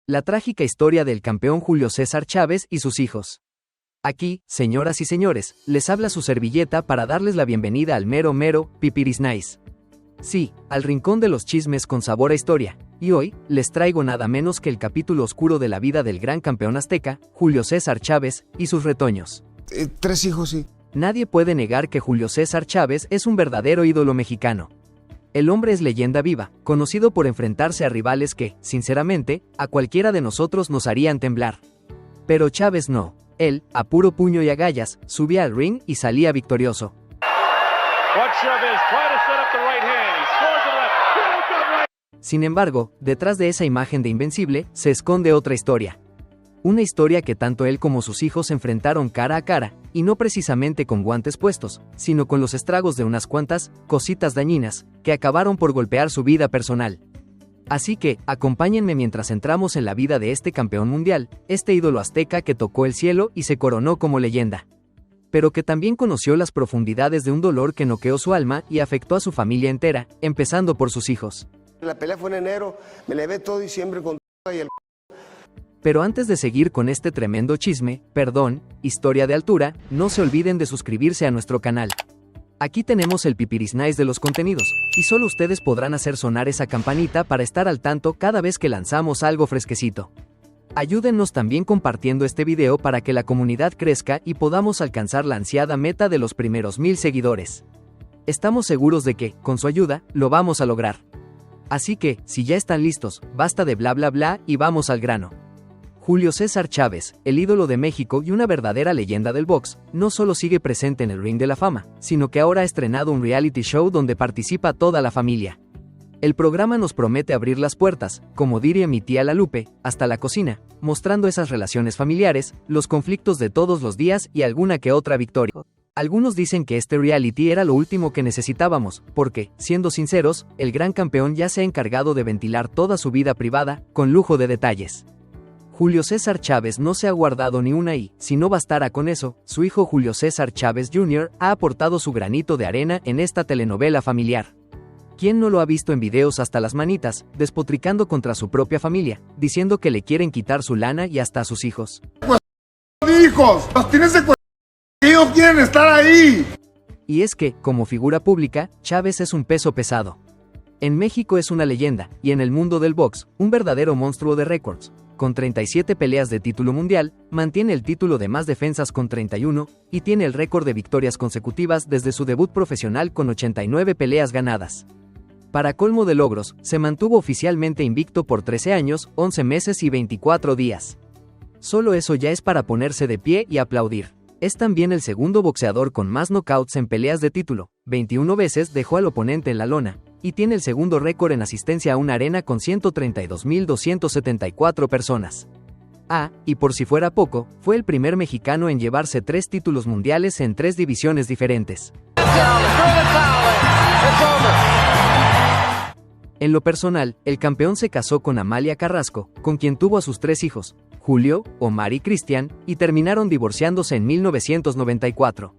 La trágica historia del campeón Julio César Chávez y sus hijos. Aquí, señoras y señores, les habla su servilleta para darles la bienvenida al mero Pipiris Nice. Sí, al rincón de los chismes con sabor a historia, y hoy, les traigo nada menos que el capítulo oscuro de la vida del gran campeón azteca, Julio César Chávez, y sus retoños. 3 hijos, sí. Nadie puede negar que Julio César Chávez es un verdadero ídolo mexicano. El hombre es leyenda viva, conocido por enfrentarse a rivales que, sinceramente, a cualquiera de nosotros nos harían temblar. Pero Chávez no. Él, a puro puño y agallas, subía al ring y salía victorioso. Sin embargo, detrás de esa imagen de invencible, se esconde otra historia. Una historia que tanto él como sus hijos enfrentaron cara a cara, y no precisamente con guantes puestos, sino con los estragos de unas cuantas cositas dañinas, que acabaron por golpear su vida personal. Así que, acompáñenme mientras entramos en la vida de este campeón mundial, este ídolo azteca que tocó el cielo y se coronó como leyenda. Pero que también conoció las profundidades de un dolor que noqueó su alma y afectó a su familia entera, empezando por sus hijos. La pelea fue en enero, me levé todo diciembre con y el... Pero antes de seguir con este tremendo chisme, historia de altura, no se olviden de suscribirse a nuestro canal. Aquí tenemos el Pipiris Nice de los contenidos, y solo ustedes podrán hacer sonar esa campanita para estar al tanto cada vez que lanzamos algo fresquecito. Ayúdennos también compartiendo este video para que la comunidad crezca y podamos alcanzar la ansiada meta de los primeros 1000 seguidores. Estamos seguros de que, con su ayuda, lo vamos a lograr. Así que, si ya están listos, basta de bla bla bla y vamos al grano. Julio César Chávez, el ídolo de México y una verdadera leyenda del box, no solo sigue presente en el Ring de la Fama, sino que ahora ha estrenado un reality show donde participa toda la familia. El programa nos promete abrir las puertas, como diría mi tía La Lupe, hasta la cocina, mostrando esas relaciones familiares, los conflictos de todos los días y alguna que otra victoria. Algunos dicen que este reality era lo último que necesitábamos, porque, siendo sinceros, el gran campeón ya se ha encargado de ventilar toda su vida privada, con lujo de detalles. Julio César Chávez no se ha guardado ni una y, si no bastara con eso, su hijo Julio César Chávez Jr. ha aportado su granito de arena en esta telenovela familiar. ¿Quién no lo ha visto en videos hasta las manitas, despotricando contra su propia familia, diciendo que le quieren quitar su lana y hasta a sus hijos? ¡Hijos! ¡Los tienes secuestrados! ¡Ellos quieren estar ahí! Y es que, como figura pública, Chávez es un peso pesado. En México es una leyenda, y en el mundo del box, un verdadero monstruo de récords. Con 37 peleas de título mundial, mantiene el título de más defensas con 31, y tiene el récord de victorias consecutivas desde su debut profesional con 89 peleas ganadas. Para colmo de logros, se mantuvo oficialmente invicto por 13 años, 11 meses y 24 días. Solo eso ya es para ponerse de pie y aplaudir. Es también el segundo boxeador con más knockouts en peleas de título, 21 veces dejó al oponente en la lona, y tiene el segundo récord en asistencia a una arena con 132.274 personas. Y por si fuera poco, fue el primer mexicano en llevarse 3 títulos mundiales en 3 divisiones diferentes. En lo personal, el campeón se casó con Amalia Carrasco, con quien tuvo a sus 3 hijos, Julio, Omar y Cristian, y terminaron divorciándose en 1994.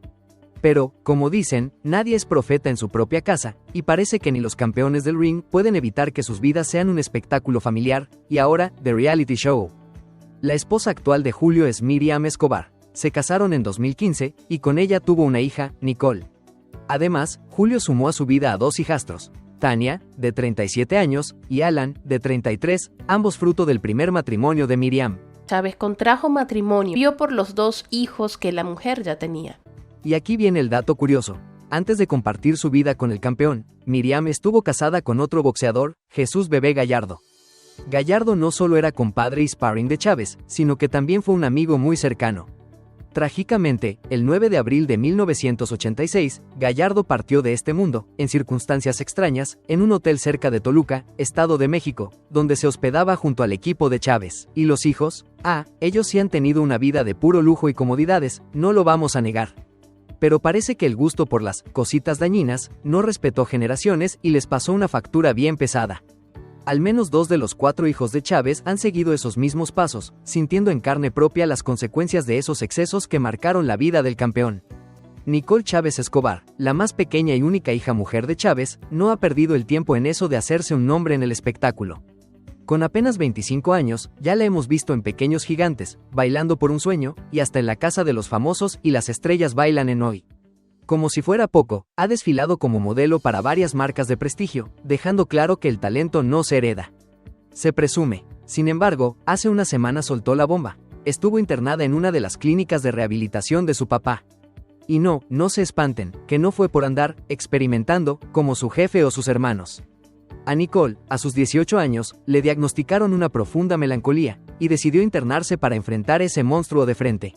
Pero, como dicen, nadie es profeta en su propia casa, y parece que ni los campeones del ring pueden evitar que sus vidas sean un espectáculo familiar, y ahora, de reality show. La esposa actual de Julio es Miriam Escobar. Se casaron en 2015, y con ella tuvo una hija, Nicole. Además, Julio sumó a su vida a 2 hijastros, Tania, de 37 años, y Alan, de 33, ambos fruto del primer matrimonio de Miriam. Chávez contrajo matrimonio, vio por los 2 hijos que la mujer ya tenía. Y aquí viene el dato curioso. Antes de compartir su vida con el campeón, Miriam estuvo casada con otro boxeador, Jesús Bebé Gallardo. Gallardo no solo era compadre y sparring de Chávez, sino que también fue un amigo muy cercano. Trágicamente, el 9 de abril de 1986, Gallardo partió de este mundo, en circunstancias extrañas, en un hotel cerca de Toluca, Estado de México, donde se hospedaba junto al equipo de Chávez. ¿Y los hijos? Ellos sí han tenido una vida de puro lujo y comodidades, no lo vamos a negar. Pero parece que el gusto por las cositas dañinas no respetó generaciones y les pasó una factura bien pesada. Al menos 2 de los 4 hijos de Chávez han seguido esos mismos pasos, sintiendo en carne propia las consecuencias de esos excesos que marcaron la vida del campeón. Nicole Chávez Escobar, la más pequeña y única hija mujer de Chávez, no ha perdido el tiempo en eso de hacerse un nombre en el espectáculo. Con apenas 25 años, ya la hemos visto en Pequeños Gigantes, Bailando por un Sueño, y hasta en La Casa de los Famosos y Las Estrellas Bailan en Hoy. Como si fuera poco, ha desfilado como modelo para varias marcas de prestigio, dejando claro que el talento no se hereda. Se presume. Sin embargo, hace una semana soltó la bomba. Estuvo internada en una de las clínicas de rehabilitación de su papá. Y no se espanten, que no fue por andar experimentando como su jefe o sus hermanos. A Nicole, a sus 18 años, le diagnosticaron una profunda melancolía, y decidió internarse para enfrentar ese monstruo de frente.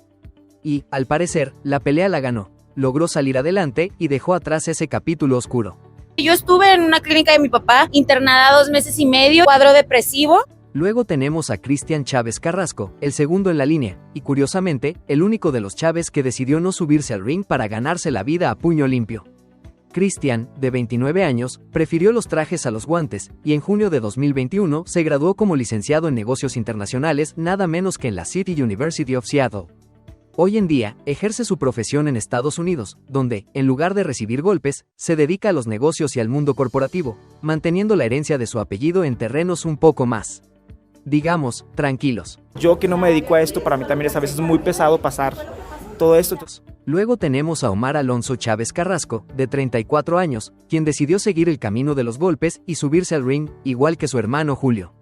Y, al parecer, la pelea la ganó, logró salir adelante y dejó atrás ese capítulo oscuro. Yo estuve en una clínica de mi papá, internada 2 meses y medio, cuadro depresivo. Luego tenemos a Cristian Chávez Carrasco, el segundo en la línea, y curiosamente, el único de los Chávez que decidió no subirse al ring para ganarse la vida a puño limpio. Cristian, de 29 años, prefirió los trajes a los guantes, y en junio de 2021 se graduó como licenciado en negocios internacionales nada menos que en la City University of Seattle. Hoy en día, ejerce su profesión en Estados Unidos, donde, en lugar de recibir golpes, se dedica a los negocios y al mundo corporativo, manteniendo la herencia de su apellido en terrenos un poco más, digamos, tranquilos. Yo que no me dedico a esto, para mí también es a veces muy pesado pasar todo esto. Luego tenemos a Omar Alonso Chávez Carrasco, de 34 años, quien decidió seguir el camino de los golpes y subirse al ring, igual que su hermano Julio.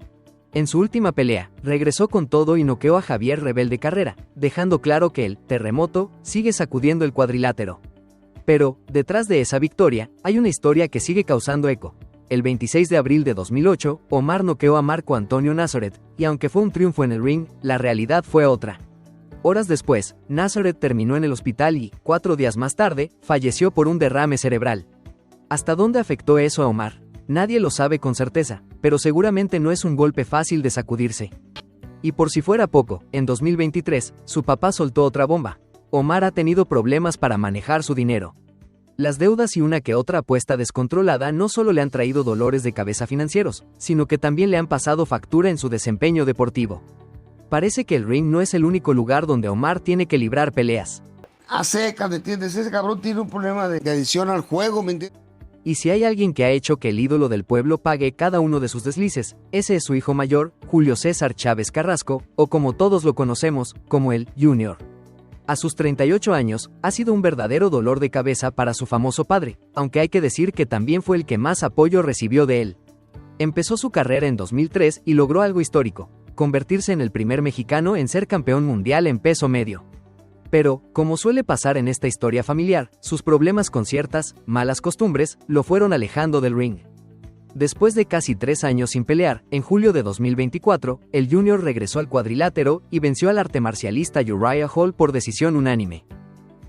En su última pelea, regresó con todo y noqueó a Javier Rebelde Carrera, dejando claro que el terremoto sigue sacudiendo el cuadrilátero. Pero, detrás de esa victoria, hay una historia que sigue causando eco. El 26 de abril de 2008, Omar noqueó a Marco Antonio Nazaret, y aunque fue un triunfo en el ring, la realidad fue otra. Horas después, Nazaret terminó en el hospital y, 4 días más tarde, falleció por un derrame cerebral. ¿Hasta dónde afectó eso a Omar? Nadie lo sabe con certeza, pero seguramente no es un golpe fácil de sacudirse. Y por si fuera poco, en 2023, su papá soltó otra bomba. Omar ha tenido problemas para manejar su dinero. Las deudas y una que otra apuesta descontrolada no solo le han traído dolores de cabeza financieros, sino que también le han pasado factura en su desempeño deportivo. Parece que el ring no es el único lugar donde Omar tiene que librar peleas. A secas, ¿me entiendes? Ese cabrón tiene un problema de adicción al juego, ¿me entiendes? Y si hay alguien que ha hecho que el ídolo del pueblo pague cada uno de sus deslices, ese es su hijo mayor, Julio César Chávez Carrasco, o como todos lo conocemos, como el Junior. A sus 38 años, ha sido un verdadero dolor de cabeza para su famoso padre, aunque hay que decir que también fue el que más apoyo recibió de él. Empezó su carrera en 2003 y logró algo histórico: convertirse en el primer mexicano en ser campeón mundial en peso medio. Pero, como suele pasar en esta historia familiar, sus problemas con ciertas malas costumbres lo fueron alejando del ring. Después de casi 3 años sin pelear, en julio de 2024, el Junior regresó al cuadrilátero y venció al arte marcialista Uriah Hall por decisión unánime.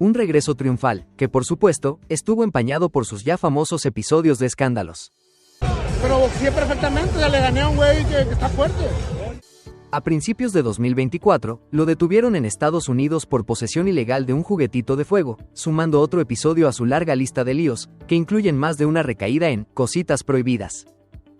Un regreso triunfal, que por supuesto, estuvo empañado por sus ya famosos episodios de escándalos. Pero boxeé perfectamente, ya le gané a un güey que está fuerte. A principios de 2024, lo detuvieron en Estados Unidos por posesión ilegal de un juguetito de fuego, sumando otro episodio a su larga lista de líos, que incluyen más de una recaída en cositas prohibidas.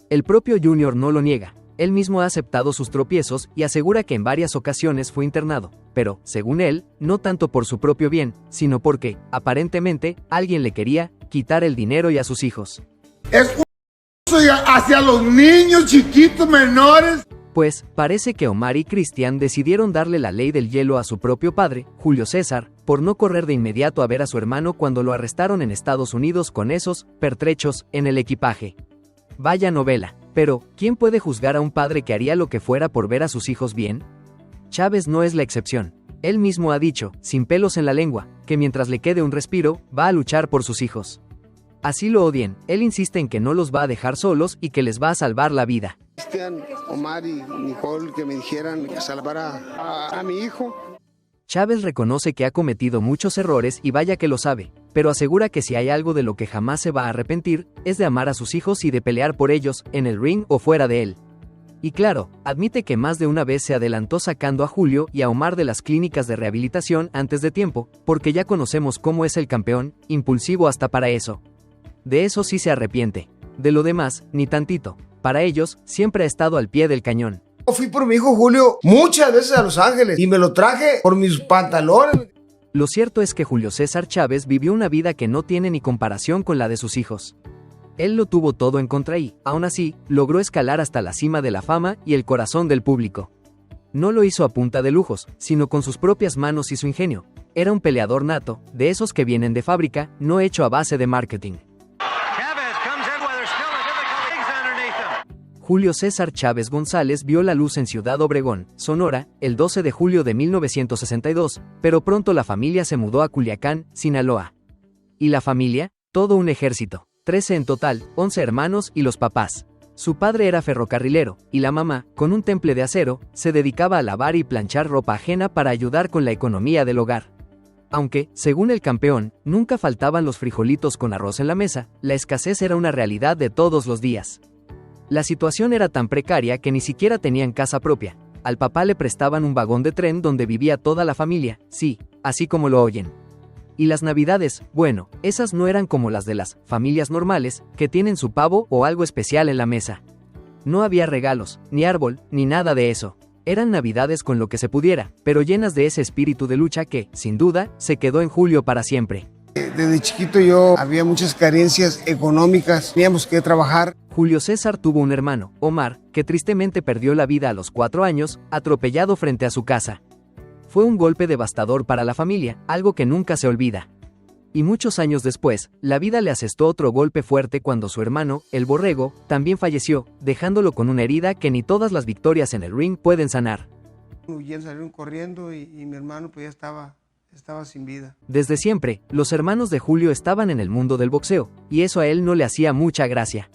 El propio Junior no lo niega, él mismo ha aceptado sus tropiezos y asegura que en varias ocasiones fue internado, pero, según él, no tanto por su propio bien, sino porque, aparentemente, alguien le quería quitar el dinero y a sus hijos. Es un hacia los niños chiquitos menores. Pues, parece que Omar y Cristian decidieron darle la ley del hielo a su propio padre, Julio César, por no correr de inmediato a ver a su hermano cuando lo arrestaron en Estados Unidos con esos pertrechos en el equipaje. Vaya novela, pero, ¿quién puede juzgar a un padre que haría lo que fuera por ver a sus hijos bien? Chávez no es la excepción. Él mismo ha dicho, sin pelos en la lengua, que mientras le quede un respiro, va a luchar por sus hijos. Así lo odien, él insiste en que no los va a dejar solos y que les va a salvar la vida. Cristian, Omar y Nicole que me dijeran que salvara a mi hijo. Chávez reconoce que ha cometido muchos errores y vaya que lo sabe, pero asegura que si hay algo de lo que jamás se va a arrepentir, es de amar a sus hijos y de pelear por ellos, en el ring o fuera de él. Y claro, admite que más de una vez se adelantó sacando a Julio y a Omar de las clínicas de rehabilitación antes de tiempo, porque ya conocemos cómo es el campeón, impulsivo hasta para eso. De eso sí se arrepiente. De lo demás, ni tantito. Para ellos, siempre ha estado al pie del cañón. Yo fui por mi hijo Julio muchas veces a Los Ángeles y me lo traje por mis pantalones. Lo cierto es que Julio César Chávez vivió una vida que no tiene ni comparación con la de sus hijos. Él lo tuvo todo en contra y, aún así, logró escalar hasta la cima de la fama y el corazón del público. No lo hizo a punta de lujos, sino con sus propias manos y su ingenio. Era un peleador nato, de esos que vienen de fábrica, no hecho a base de marketing. Julio César Chávez González vio la luz en Ciudad Obregón, Sonora, el 12 de julio de 1962, pero pronto la familia se mudó a Culiacán, Sinaloa. ¿Y la familia? Todo un ejército. 13 en total, 11 hermanos y los papás. Su padre era ferrocarrilero, y la mamá, con un temple de acero, se dedicaba a lavar y planchar ropa ajena para ayudar con la economía del hogar. Aunque, según el campeón, nunca faltaban los frijolitos con arroz en la mesa, la escasez era una realidad de todos los días. La situación era tan precaria que ni siquiera tenían casa propia. Al papá le prestaban un vagón de tren donde vivía toda la familia, sí, así como lo oyen. Y las navidades, bueno, esas no eran como las de las familias normales, que tienen su pavo o algo especial en la mesa. No había regalos, ni árbol, ni nada de eso. Eran navidades con lo que se pudiera, pero llenas de ese espíritu de lucha que, sin duda, se quedó en Julio para siempre. Desde chiquito había muchas carencias económicas, teníamos que trabajar. Julio César tuvo un hermano, Omar, que tristemente perdió la vida a los 4 años, atropellado frente a su casa. Fue un golpe devastador para la familia, algo que nunca se olvida. Y muchos años después, la vida le asestó otro golpe fuerte cuando su hermano, el Borrego, también falleció, dejándolo con una herida que ni todas las victorias en el ring pueden sanar. Salieron corriendo y mi hermano pues ya estaba sin vida. Desde siempre, los hermanos de Julio estaban en el mundo del boxeo, y eso a él no le hacía mucha gracia.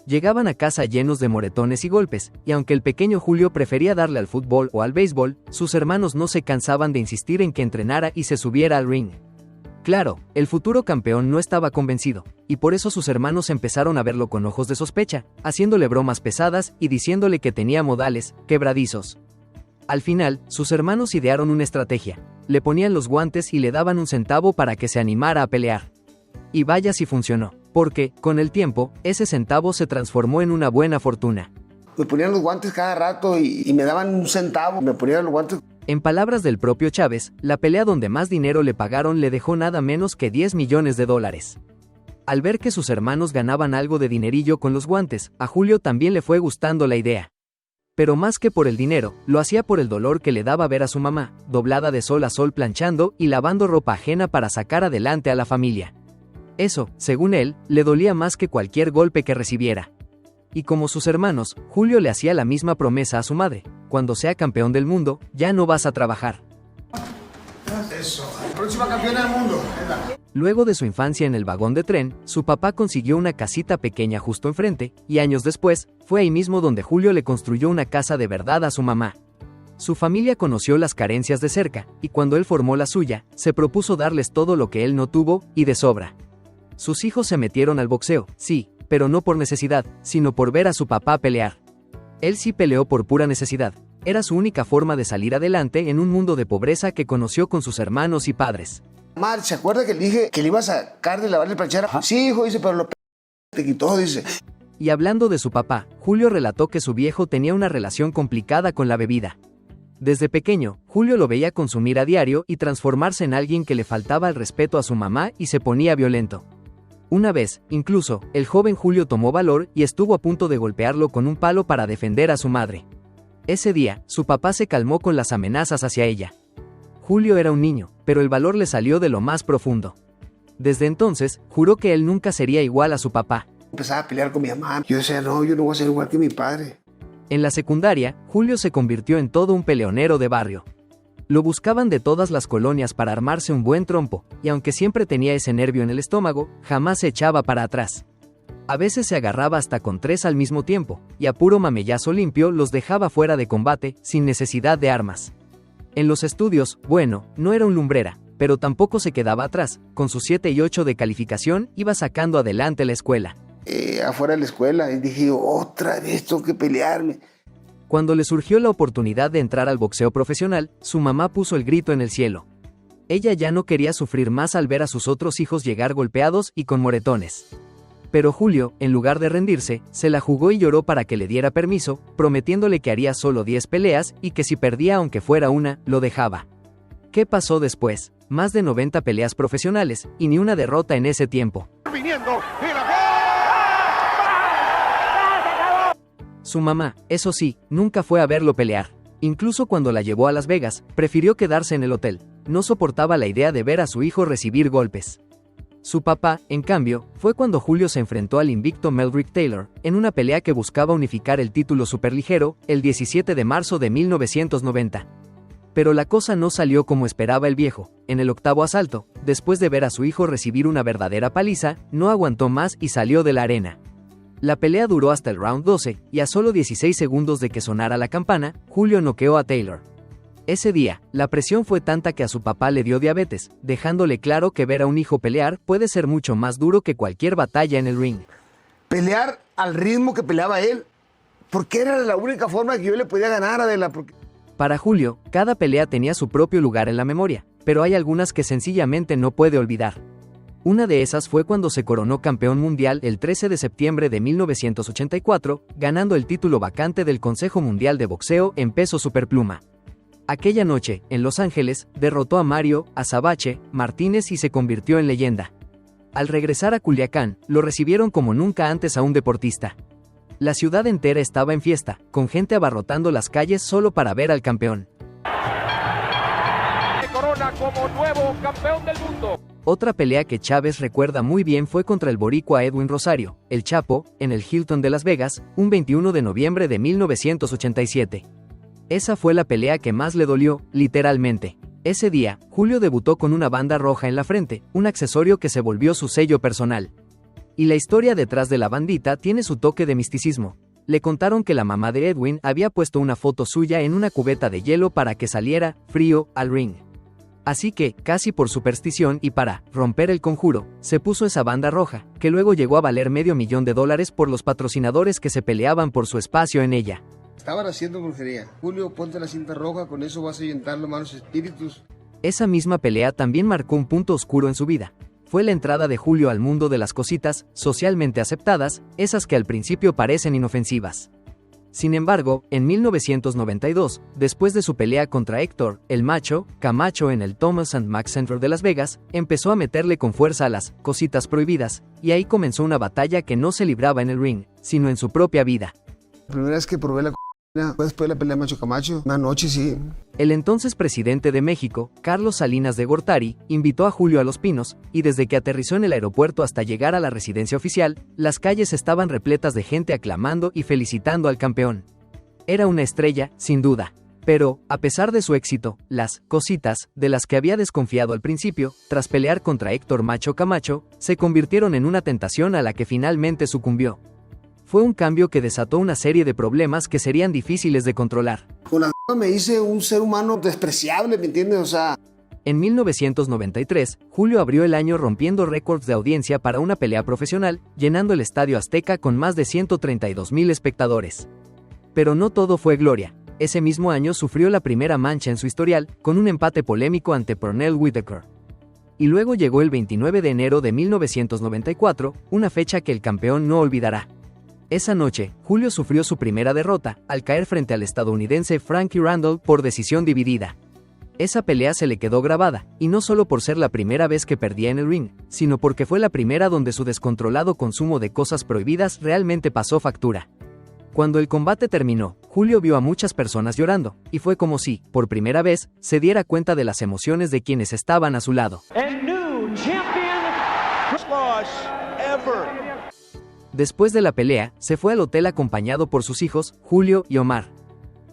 Llegaban a casa llenos de moretones y golpes, y aunque el pequeño Julio prefería darle al fútbol o al béisbol, sus hermanos no se cansaban de insistir en que entrenara y se subiera al ring. Claro, el futuro campeón no estaba convencido, y por eso sus hermanos empezaron a verlo con ojos de sospecha, haciéndole bromas pesadas y diciéndole que tenía modales quebradizos. Al final, sus hermanos idearon una estrategia. Le ponían los guantes y le daban un centavo para que se animara a pelear. Y vaya si funcionó, porque, con el tiempo, ese centavo se transformó en una buena fortuna. Me ponían los guantes cada rato y me daban un centavo, me ponían los guantes. En palabras del propio Chávez, la pelea donde más dinero le pagaron le dejó nada menos que $10 millones. Al ver que sus hermanos ganaban algo de dinerillo con los guantes, a Julio también le fue gustando la idea. Pero más que por el dinero, lo hacía por el dolor que le daba ver a su mamá, doblada de sol a sol planchando y lavando ropa ajena para sacar adelante a la familia. Eso, según él, le dolía más que cualquier golpe que recibiera. Y como sus hermanos, Julio le hacía la misma promesa a su madre: cuando sea campeón del mundo, ya no vas a trabajar. Eso, próxima campeona del mundo. Luego de su infancia en el vagón de tren, su papá consiguió una casita pequeña justo enfrente, y años después, fue ahí mismo donde Julio le construyó una casa de verdad a su mamá. Su familia conoció las carencias de cerca, y cuando él formó la suya, se propuso darles todo lo que él no tuvo, y de sobra. Sus hijos se metieron al boxeo, sí, pero no por necesidad, sino por ver a su papá pelear. Él sí peleó por pura necesidad. Era su única forma de salir adelante en un mundo de pobreza que conoció con sus hermanos y padres. Mar, ¿se acuerda que le dije que le iba a sacar de lavarle el planchar? Sí, hijo, dice, pero lo te quitó, dice. Y hablando de su papá, Julio relató que su viejo tenía una relación complicada con la bebida. Desde pequeño, Julio lo veía consumir a diario y transformarse en alguien que le faltaba el respeto a su mamá y se ponía violento. Una vez, incluso, el joven Julio tomó valor y estuvo a punto de golpearlo con un palo para defender a su madre. Ese día, su papá se calmó con las amenazas hacia ella. Julio era un niño, pero el valor le salió de lo más profundo. Desde entonces, juró que él nunca sería igual a su papá. Empezaba a pelear con mi mamá. Yo decía, no, yo no voy a ser igual que mi padre. En la secundaria, Julio se convirtió en todo un peleonero de barrio. Lo buscaban de todas las colonias para armarse un buen trompo, y aunque siempre tenía ese nervio en el estómago, jamás se echaba para atrás. A veces se agarraba hasta con 3 al mismo tiempo, y a puro mamellazo limpio los dejaba fuera de combate, sin necesidad de armas. En los estudios, bueno, no era un lumbrera, pero tampoco se quedaba atrás. Con sus 7 y 8 de calificación, iba sacando adelante la escuela. Afuera de la escuela, y dije, otra vez tengo que pelearme. Cuando le surgió la oportunidad de entrar al boxeo profesional, su mamá puso el grito en el cielo. Ella ya no quería sufrir más al ver a sus otros hijos llegar golpeados y con moretones. Pero Julio, en lugar de rendirse, se la jugó y lloró para que le diera permiso, prometiéndole que haría solo 10 peleas y que si perdía aunque fuera una, lo dejaba. ¿Qué pasó después? Más de 90 peleas profesionales, y ni una derrota en ese tiempo. Su mamá, eso sí, nunca fue a verlo pelear. Incluso cuando la llevó a Las Vegas, prefirió quedarse en el hotel. No soportaba la idea de ver a su hijo recibir golpes. Su papá, en cambio, fue cuando Julio se enfrentó al invicto Meldrick Taylor, en una pelea que buscaba unificar el título superligero, el 17 de marzo de 1990. Pero la cosa no salió como esperaba el viejo. En el octavo asalto, después de ver a su hijo recibir una verdadera paliza, no aguantó más y salió de la arena. La pelea duró hasta el round 12, y a solo 16 segundos de que sonara la campana, Julio noqueó a Taylor. Ese día, la presión fue tanta que a su papá le dio diabetes, dejándole claro que ver a un hijo pelear puede ser mucho más duro que cualquier batalla en el ring. Pelear al ritmo que peleaba él, porque era la única forma que yo le podía ganar, Adela. Para Julio, cada pelea tenía su propio lugar en la memoria, pero hay algunas que sencillamente no puede olvidar. Una de esas fue cuando se coronó campeón mundial el 13 de septiembre de 1984, ganando el título vacante del Consejo Mundial de Boxeo en peso superpluma. Aquella noche, en Los Ángeles, derrotó a Mario Azabache Martínez y se convirtió en leyenda. Al regresar a Culiacán, lo recibieron como nunca antes a un deportista. La ciudad entera estaba en fiesta, con gente abarrotando las calles solo para ver al campeón. Se corona como nuevo campeón del mundo. Otra pelea que Chávez recuerda muy bien fue contra el boricua Edwin Rosario, el Chapo, en el Hilton de Las Vegas, un 21 de noviembre de 1987. Esa fue la pelea que más le dolió, literalmente. Ese día, Julio debutó con una banda roja en la frente, un accesorio que se volvió su sello personal. Y la historia detrás de la bandita tiene su toque de misticismo. Le contaron que la mamá de Edwin había puesto una foto suya en una cubeta de hielo para que saliera, frío, al ring. Así que, casi por superstición y para romper el conjuro, se puso esa banda roja, que luego llegó a valer $500,000 por los patrocinadores que se peleaban por su espacio en ella. Estaban haciendo brujería. Julio, ponte la cinta roja, con eso vas a ahuyentar los malos espíritus. Esa misma pelea también marcó un punto oscuro en su vida. Fue la entrada de Julio al mundo de las cositas, socialmente aceptadas, esas que al principio parecen inofensivas. Sin embargo, en 1992, después de su pelea contra Héctor, el Macho, Camacho en el Thomas & Mack Center de Las Vegas, empezó a meterle con fuerza a las cositas prohibidas, y ahí comenzó una batalla que no se libraba en el ring, sino en su propia vida. La primera vez que probé la después de la pelea de Macho Camacho, una noche sí. El entonces presidente de México, Carlos Salinas de Gortari, invitó a Julio a Los Pinos, y desde que aterrizó en el aeropuerto hasta llegar a la residencia oficial, las calles estaban repletas de gente aclamando y felicitando al campeón. Era una estrella, sin duda. Pero, a pesar de su éxito, las cositas, de las que había desconfiado al principio, tras pelear contra Héctor Macho Camacho, se convirtieron en una tentación a la que finalmente sucumbió. Fue un cambio que desató una serie de problemas que serían difíciles de controlar. Con la me hice un ser humano despreciable, ¿me entiendes? O sea... En 1993, Julio abrió el año rompiendo récords de audiencia para una pelea profesional, llenando el Estadio Azteca con más de 132,000 espectadores. Pero no todo fue gloria. Ese mismo año sufrió la primera mancha en su historial, con un empate polémico ante Pernell Whitaker. Y luego llegó el 29 de enero de 1994, una fecha que el campeón no olvidará. Esa noche, Julio sufrió su primera derrota, al caer frente al estadounidense Frankie Randall por decisión dividida. Esa pelea se le quedó grabada, y no solo por ser la primera vez que perdía en el ring, sino porque fue la primera donde su descontrolado consumo de cosas prohibidas realmente pasó factura. Cuando el combate terminó, Julio vio a muchas personas llorando, y fue como si, por primera vez, se diera cuenta de las emociones de quienes estaban a su lado. Después de la pelea, se fue al hotel acompañado por sus hijos, Julio y Omar.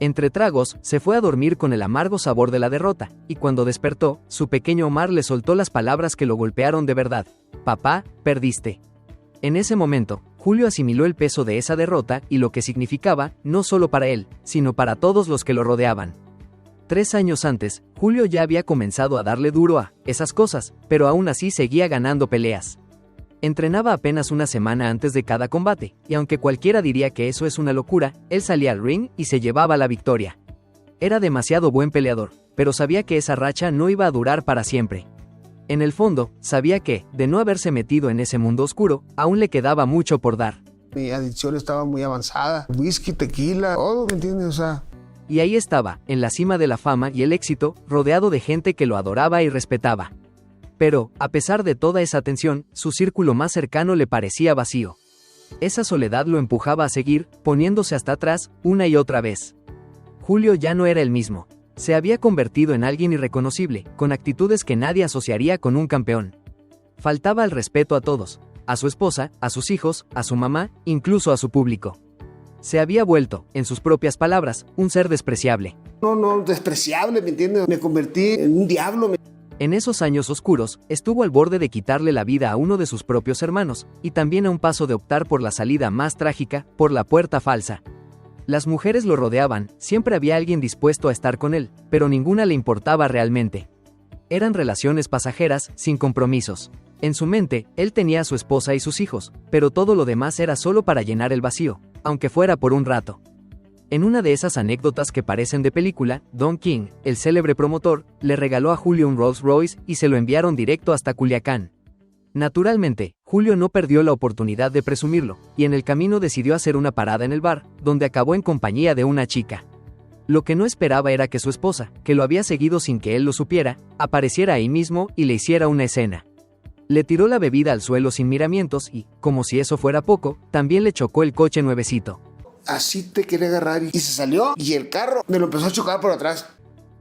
Entre tragos, se fue a dormir con el amargo sabor de la derrota, y cuando despertó, su pequeño Omar le soltó las palabras que lo golpearon de verdad. «Papá, perdiste». En ese momento, Julio asimiló el peso de esa derrota y lo que significaba, no solo para él, sino para todos los que lo rodeaban. 3 años antes, Julio ya había comenzado a darle duro a esas cosas, pero aún así seguía ganando peleas. Entrenaba apenas una semana antes de cada combate, y aunque cualquiera diría que eso es una locura, él salía al ring y se llevaba la victoria. Era demasiado buen peleador, pero sabía que esa racha no iba a durar para siempre. En el fondo, sabía que, de no haberse metido en ese mundo oscuro, aún le quedaba mucho por dar. Mi adicción estaba muy avanzada, whisky, tequila, todo, ¿me entiendes? O sea... Y ahí estaba, en la cima de la fama y el éxito, rodeado de gente que lo adoraba y respetaba. Pero, a pesar de toda esa atención, su círculo más cercano le parecía vacío. Esa soledad lo empujaba a seguir, poniéndose hasta atrás, una y otra vez. Julio ya no era el mismo. Se había convertido en alguien irreconocible, con actitudes que nadie asociaría con un campeón. Faltaba el respeto a todos, a su esposa, a sus hijos, a su mamá, incluso a su público. Se había vuelto, en sus propias palabras, un ser despreciable. No, despreciable, ¿me entiendes? Me convertí en un diablo. En esos años oscuros, estuvo al borde de quitarle la vida a uno de sus propios hermanos, y también a un paso de optar por la salida más trágica, por la puerta falsa. Las mujeres lo rodeaban, siempre había alguien dispuesto a estar con él, pero ninguna le importaba realmente. Eran relaciones pasajeras, sin compromisos. En su mente, él tenía a su esposa y sus hijos, pero todo lo demás era solo para llenar el vacío, aunque fuera por un rato. En una de esas anécdotas que parecen de película, Don King, el célebre promotor, le regaló a Julio un Rolls Royce y se lo enviaron directo hasta Culiacán. Naturalmente, Julio no perdió la oportunidad de presumirlo, y en el camino decidió hacer una parada en el bar, donde acabó en compañía de una chica. Lo que no esperaba era que su esposa, que lo había seguido sin que él lo supiera, apareciera ahí mismo y le hiciera una escena. Le tiró la bebida al suelo sin miramientos y, como si eso fuera poco, también le chocó el coche nuevecito. Así te quería agarrar y se salió y el carro me lo empezó a chocar por atrás.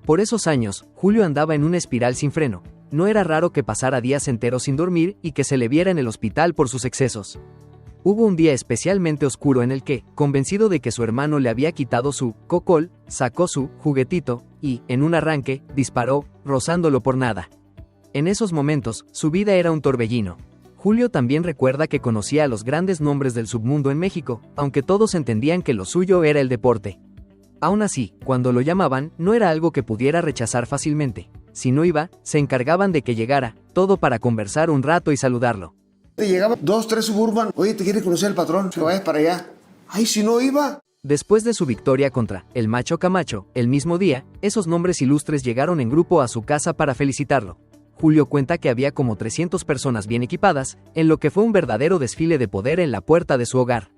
Por esos años, Julio andaba en una espiral sin freno. No era raro que pasara días enteros sin dormir y que se le viera en el hospital por sus excesos. Hubo un día especialmente oscuro en el que, convencido de que su hermano le había quitado su cocol, sacó su juguetito y, en un arranque, disparó, rozándolo por nada. En esos momentos, su vida era un torbellino. Julio también recuerda que conocía a los grandes nombres del submundo en México, aunque todos entendían que lo suyo era el deporte. Aún así, cuando lo llamaban, no era algo que pudiera rechazar fácilmente. Si no iba, se encargaban de que llegara, todo para conversar un rato y saludarlo. Llegaban 2, 3 Suburban. Oye, ¿te quiere conocer el patrón? Que vayas para allá. Ay, si no iba. Después de su victoria contra el Macho Camacho, el mismo día, esos nombres ilustres llegaron en grupo a su casa para felicitarlo. Julio cuenta que había como 300 personas bien equipadas, en lo que fue un verdadero desfile de poder en la puerta de su hogar.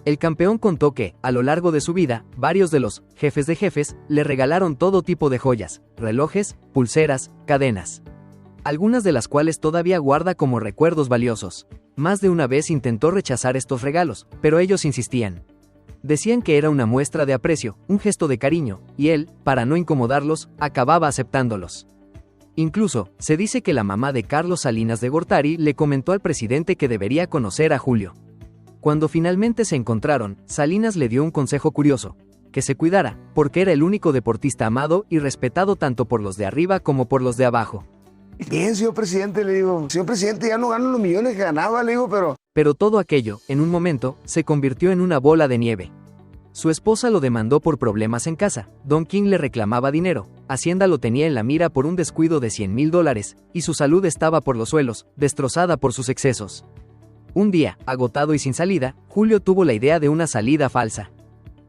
El campeón contó que, a lo largo de su vida, varios de los jefes de jefes le regalaron todo tipo de joyas, relojes, pulseras, cadenas. Algunas de las cuales todavía guarda como recuerdos valiosos. Más de una vez intentó rechazar estos regalos, pero ellos insistían. Decían que era una muestra de aprecio, un gesto de cariño, y él, para no incomodarlos, acababa aceptándolos. Incluso, se dice que la mamá de Carlos Salinas de Gortari le comentó al presidente que debería conocer a Julio. Cuando finalmente se encontraron, Salinas le dio un consejo curioso: que se cuidara, porque era el único deportista amado y respetado tanto por los de arriba como por los de abajo. Bien, señor presidente, le digo. Señor presidente, ya no gano los millones que ganaba, le digo, pero... Pero todo aquello, en un momento, se convirtió en una bola de nieve. Su esposa lo demandó por problemas en casa, Don King le reclamaba dinero, Hacienda lo tenía en la mira por un descuido de $100,000, y su salud estaba por los suelos, destrozada por sus excesos. Un día, agotado y sin salida, Julio tuvo la idea de una salida falsa.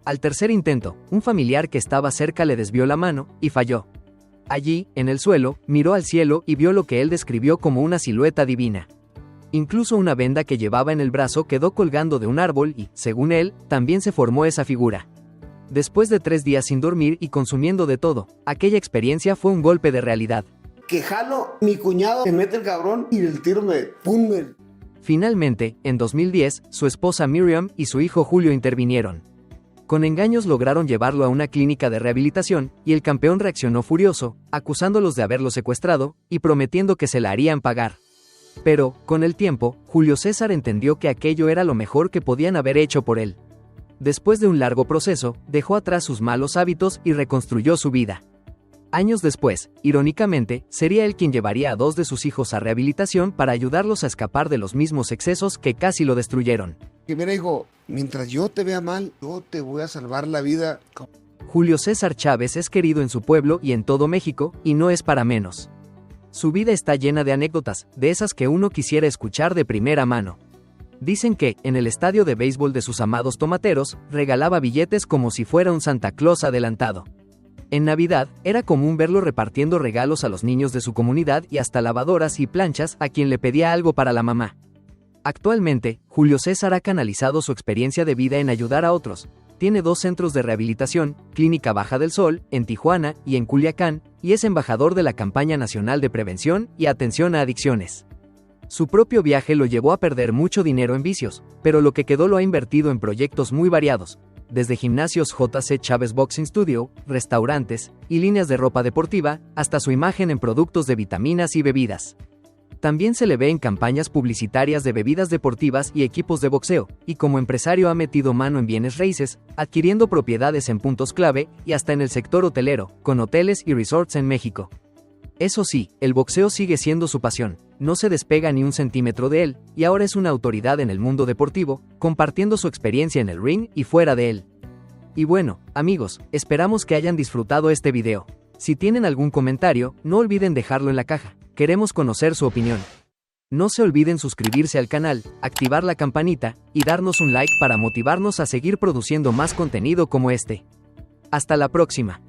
Al tercer intento, un familiar que estaba cerca le desvió la mano, y falló. Allí, en el suelo, miró al cielo y vio lo que él describió como una silueta divina. Incluso una venda que llevaba en el brazo quedó colgando de un árbol y, según él, también se formó esa figura. Después de 3 días sin dormir y consumiendo de todo, aquella experiencia fue un golpe de realidad. Que jalo, mi cuñado me mete el cabrón y el tiro me... ¡pum! Finalmente, en 2010, su esposa Miriam y su hijo Julio intervinieron. Con engaños lograron llevarlo a una clínica de rehabilitación, y el campeón reaccionó furioso, acusándolos de haberlo secuestrado, y prometiendo que se la harían pagar. Pero, con el tiempo, Julio César entendió que aquello era lo mejor que podían haber hecho por él. Después de un largo proceso, dejó atrás sus malos hábitos y reconstruyó su vida. Años después, irónicamente, sería él quien llevaría a 2 de sus hijos a rehabilitación para ayudarlos a escapar de los mismos excesos que casi lo destruyeron. Que mira, hijo, mientras yo te vea mal, yo te voy a salvar la vida. Julio César Chávez es querido en su pueblo y en todo México, y no es para menos. Su vida está llena de anécdotas, de esas que uno quisiera escuchar de primera mano. Dicen que, en el estadio de béisbol de sus amados tomateros, regalaba billetes como si fuera un Santa Claus adelantado. En Navidad, era común verlo repartiendo regalos a los niños de su comunidad y hasta lavadoras y planchas a quien le pedía algo para la mamá. Actualmente, Julio César ha canalizado su experiencia de vida en ayudar a otros. Tiene 2 centros de rehabilitación, Clínica Baja del Sol, en Tijuana y en Culiacán, y es embajador de la Campaña Nacional de Prevención y Atención a Adicciones. Su propio viaje lo llevó a perder mucho dinero en vicios, pero lo que quedó lo ha invertido en proyectos muy variados, desde gimnasios JC Chávez Boxing Studio, restaurantes y líneas de ropa deportiva, hasta su imagen en productos de vitaminas y bebidas. También se le ve en campañas publicitarias de bebidas deportivas y equipos de boxeo, y como empresario ha metido mano en bienes raíces, adquiriendo propiedades en puntos clave y hasta en el sector hotelero, con hoteles y resorts en México. Eso sí, el boxeo sigue siendo su pasión, no se despega ni un centímetro de él, y ahora es una autoridad en el mundo deportivo, compartiendo su experiencia en el ring y fuera de él. Y bueno, amigos, esperamos que hayan disfrutado este video. Si tienen algún comentario, no olviden dejarlo en la caja, queremos conocer su opinión. No se olviden suscribirse al canal, activar la campanita, y darnos un like para motivarnos a seguir produciendo más contenido como este. Hasta la próxima.